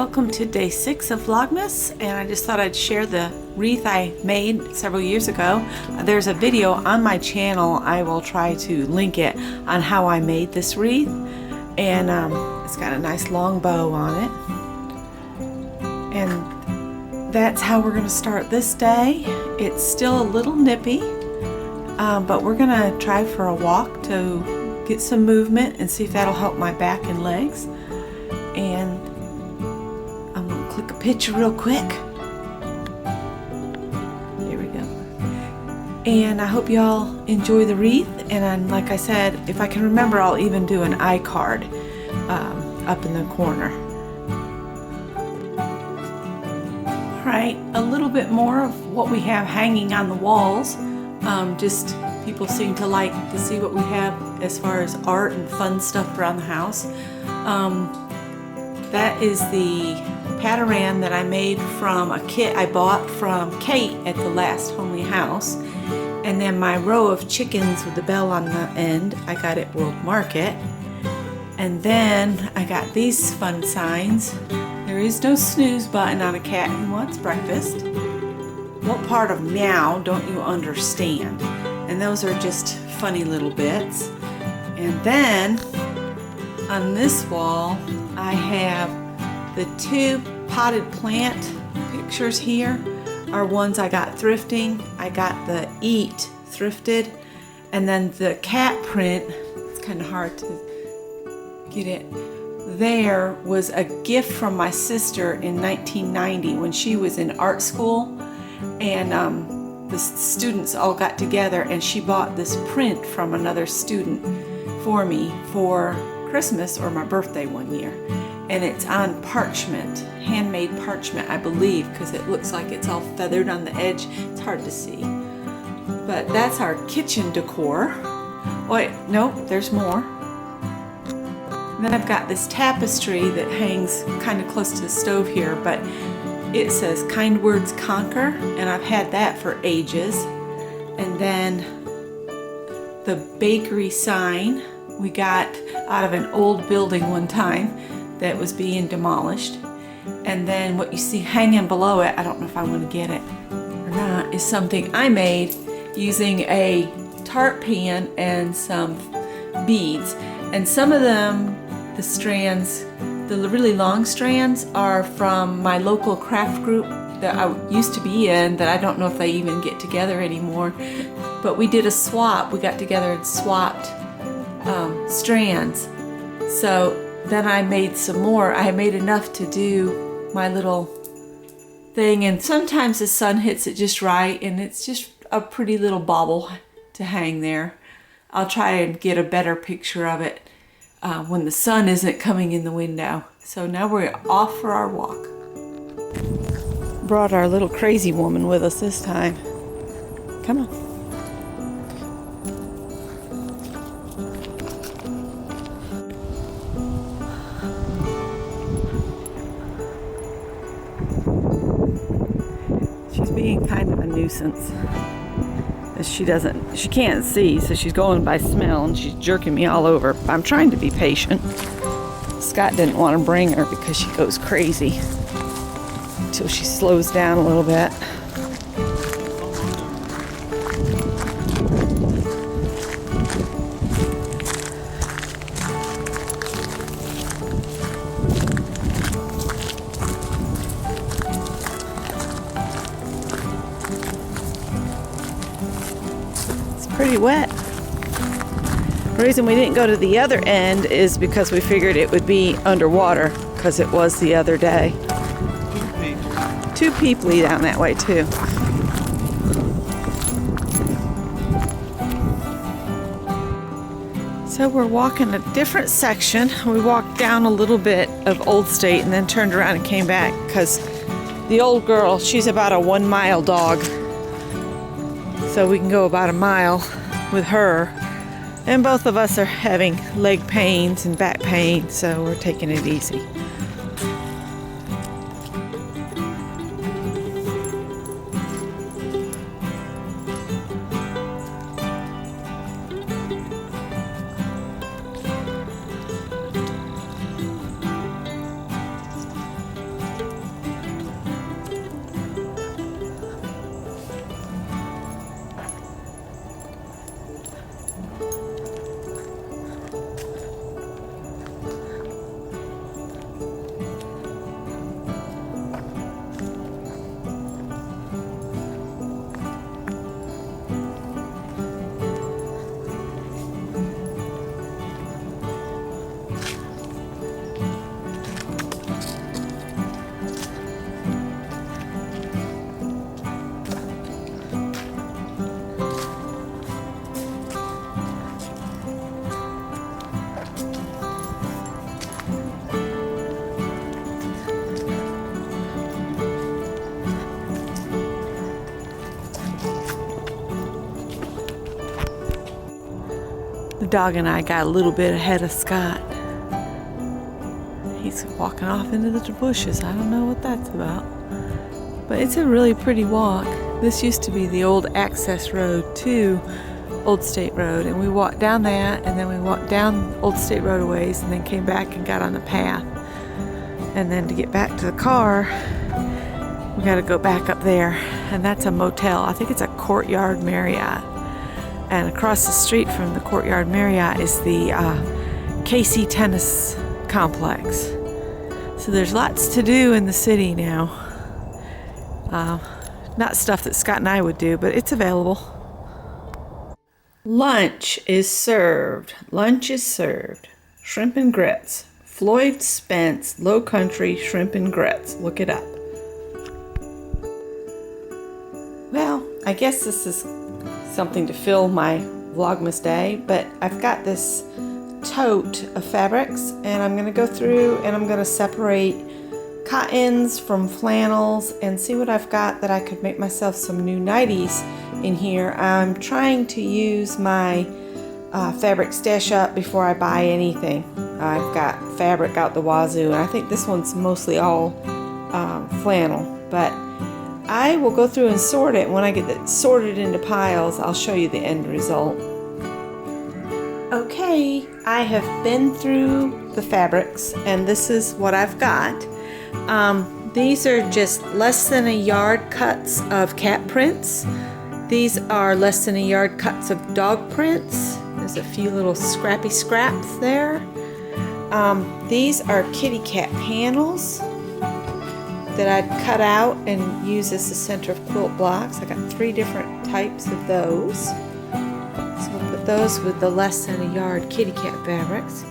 welcome to day 6 of Vlogmas, and I just thought I'd share the wreath I made several years ago. There's a video on my channel, I will try to link it, on how I made this wreath, and it's got a nice long bow on it, and that's how we're going to start this day. It's still a little nippy, but we're going to try for a walk to get some movement and see if that'll help my back and legs. And I'm going to click a picture real quick. There we go. And I hope y'all enjoy the wreath. And like I said, if I can remember, I'll even do an iCard up in the corner. Alright, a little bit more of what we have hanging on the walls. Just people seem to like to see what we have as far as art and fun stuff around the house. That is the Pataran that I made from a kit I bought from Kate at the last Homely House. And then my row of chickens with the bell on the end, I got at World Market. And then I got these fun signs. There is no snooze button on a cat who wants breakfast. What part of meow don't you understand? And those are just funny little bits. And then on this wall, I have the 2 potted plant pictures here are ones I got thrifting. I got the Eat thrifted, and then the cat print, it's kind of hard to get it, there was a gift from my sister in 1990 when she was in art school, and the students all got together and she bought this print from another student for me for Christmas or my birthday one year, and it's on parchment, handmade parchment, I believe, because it looks like it's all feathered on the edge. It's hard to see, but that's our kitchen decor. Wait, nope, there's more. And then I've got this tapestry that hangs kind of close to the stove here, but it says "Kind Words Conquer," and I've had that for ages. And then the bakery sign we got out of an old building one time that was being demolished. And then what you see hanging below it, I don't know if I want to get it or not, is something I made using a tart pan and some beads. And some of them, the strands, the really long strands, are from my local craft group that I used to be in, that I don't know if they even get together anymore. But we did a swap. We got together and swapped strands. So then I made some more. I made enough to do my little thing, and sometimes the sun hits it just right, and it's just a pretty little bauble to hang there. I'll try and get a better picture of it when the sun isn't coming in the window. So now we're off for our walk. Brought our little crazy woman with us this time. Come on. She's being kind of a nuisance. She can't see, so she's going by smell, and she's jerking me all over. I'm trying to be patient. Scott didn't want to bring her because she goes crazy until she slows down a little bit. Pretty wet. The reason we didn't go to the other end is because we figured it would be underwater, because it was the other day. Too peeply down that way too. So we're walking a different section. We walked down a little bit of Old State and then turned around and came back, because the old girl, she's about a 1 mile dog. So we can go about a mile with her, and both of us are having leg pains and back pain, so we're taking it easy. dog and I got a little bit ahead of Scott. He's walking off into the bushes. I don't know what that's about. But it's a really pretty walk. This used to be the old access road to Old State Road, and we walked down that, and then we walked down Old State Road a ways, and then came back and got on the path. And then to get back to the car, we got to go back up there, and that's a motel. I think it's a Courtyard Marriott. And across the street from the Courtyard Marriott is the KC Tennis Complex. So there's lots to do in the city now. Not stuff that Scott and I would do, but it's available. Lunch is served. Lunch is served. Shrimp and grits. Floyd Spence Low Country Shrimp and Grits. Look it up. Well, I guess this is something to fill my Vlogmas day, but I've got this tote of fabrics, and I'm going to go through and I'm going to separate cottons from flannels and see what I've got that I could make myself some new nighties in here. I'm trying to use my fabric stash up before I buy anything. I've got fabric out the wazoo, and I think this one's mostly all flannel, but I will go through and sort it. When I get it sorted into piles, I'll show you the end result. Okay, I have been through the fabrics, and this is what I've got. These are just less than a yard cuts of cat prints. These are less than a yard cuts of dog prints. There's a few little scrappy scraps there. These are kitty cat panels that I'd cut out and use as the center of quilt blocks. I got 3 different types of those. So I'll put those with the less than a yard kitty cat fabrics.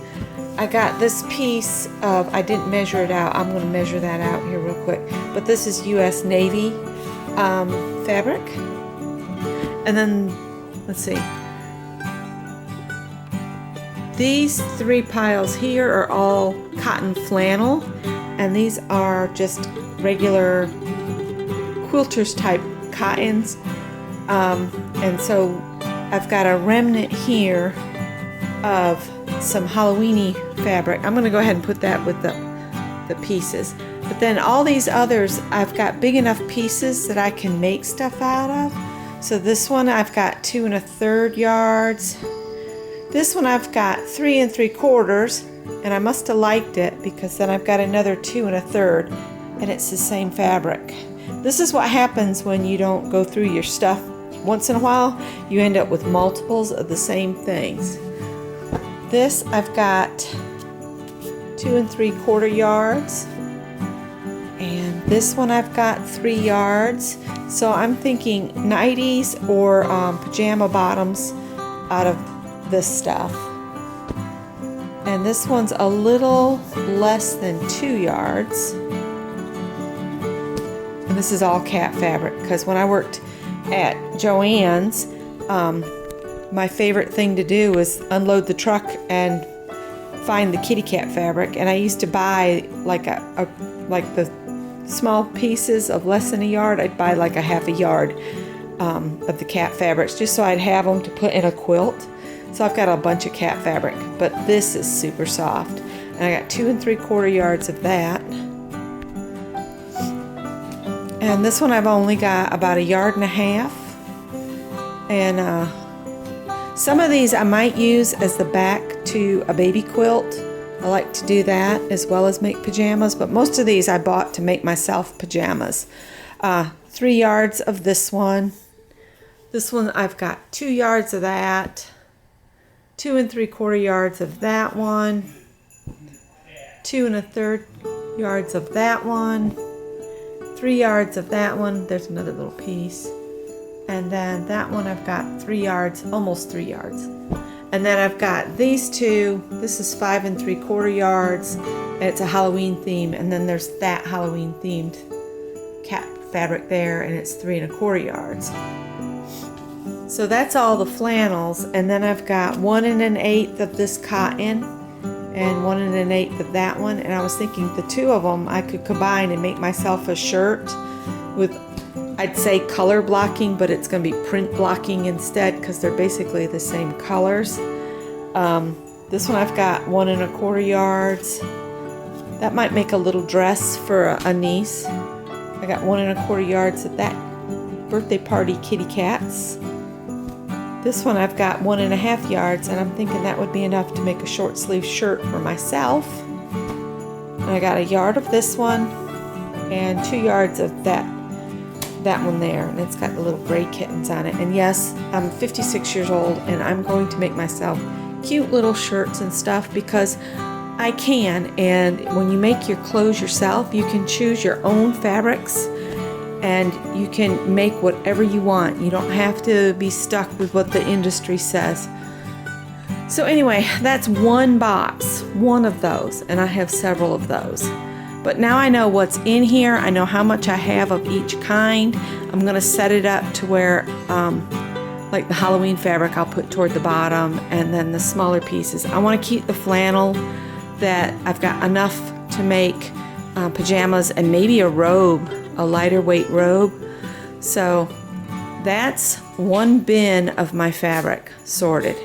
I got this piece of, I didn't measure it out. I'm going to measure that out here real quick. But this is US Navy fabric. And then, let's see. These 3 piles here are all cotton flannel, and these are just regular quilters type cottons. And so I've got a remnant here of some Halloweeny fabric. I'm going to go ahead and put that with the pieces. But then all these others, I've got big enough pieces that I can make stuff out of. So this one I've got 2 1/3 yards. This one I've got 3 3/4, and I must have liked it because then I've got another 2 1/3, and it's the same fabric. This is what happens when you don't go through your stuff once in a while. You end up with multiples of the same things. This I've got 2 3/4 yards, and this one I've got 3 yards. So I'm thinking nighties or pajama bottoms out of this stuff. And this one's a little less than 2 yards. And this is all cat fabric, because when I worked at Joann's, my favorite thing to do was unload the truck and find the kitty cat fabric. And I used to buy like the small pieces of less than a yard. I'd buy like a half a yard of the cat fabrics just so I'd have them to put in a quilt. So I've got a bunch of cat fabric, but this is super soft. And I got 2 3/4 yards of that. And this one I've only got about 1.5 yards. And some of these I might use as the back to a baby quilt. I like to do that as well as make pajamas, but most of these I bought to make myself pajamas. 3 yards of this one. This one I've got 2 yards of that. 2 3/4 yards of that one. 2 1/3 yards of that one. 3 yards of that one. There's another little piece. And then that one I've got 3 yards, almost 3 yards. And then I've got these 2. This is 5 3/4 yards. And it's a Halloween theme. And then there's that Halloween themed cat fabric there, and it's 3 1/4 yards. So that's all the flannels. And then I've got 1 1/8 of this cotton and 1 1/8 of that one. And I was thinking the 2 of them I could combine and make myself a shirt with, I'd say color blocking, but it's going to be print blocking instead because they're basically the same colors. This one I've got 1¼ yards. That might make a little dress for a niece. I got 1¼ yards of that birthday party kitty cats. This one I've got 1½ yards, and I'm thinking that would be enough to make a short sleeve shirt for myself. And I got 1 yard of this one and 2 yards of that one there, and it's got the little gray kittens on it. And yes, I'm 56 years old, and I'm going to make myself cute little shirts and stuff because I can. And when you make your clothes yourself, you can choose your own fabrics and you can make whatever you want. You don't have to be stuck with what the industry says. So anyway, that's one box, one of those, and I have several of those. But now I know what's in here. I know how much I have of each kind. I'm gonna set it up to where like the Halloween fabric I'll put toward the bottom, and then the smaller pieces. I wanna keep the flannel that I've got enough to make pajamas and maybe a robe, a lighter weight robe. So that's one bin of my fabric sorted.